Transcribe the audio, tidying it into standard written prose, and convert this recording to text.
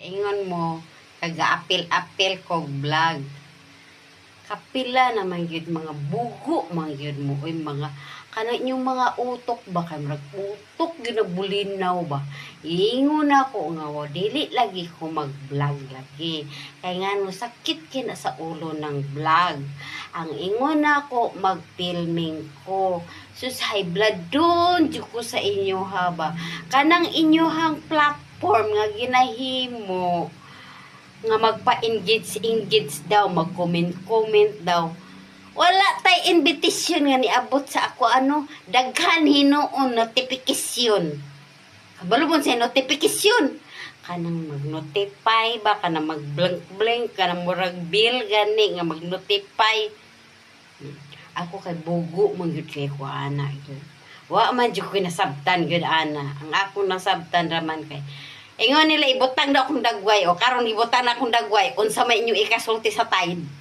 Ingon mo, taga-apil-apil kog vlog. Kapila naman yun, mga bugo man yun mo, oy mga, kana inyong mga utok ba, kay marag utok ginabulinaw ba. Ingon ako nga, dili lagi ko mag-vlog lagi. Kaya nga no, sakit kina sa ulo ng vlog. Ang ingon ako, mag-filming ko. Sus, high blood doon, ko sa inyo haba. Kanang inyohang platform nga ginahimo, nga magpa-engage daw, mag-comment daw. Wala tay invitation nga niabot sa ako daghan hinuon notification. Kabalo mo sa notification. Kanang mag-notify ba, kanang mag-blink, kanang murag bill gani nga mag-notify. Ako kay bugo man gyud kay ko ana gyud. Wa man jud ko nasabtan gyud ana. Ang ako nasabtan raman kay ingon nila ibutang daw akong dagway o karon ibutang na akong dagway unsa may inyo ikasulti sa tide.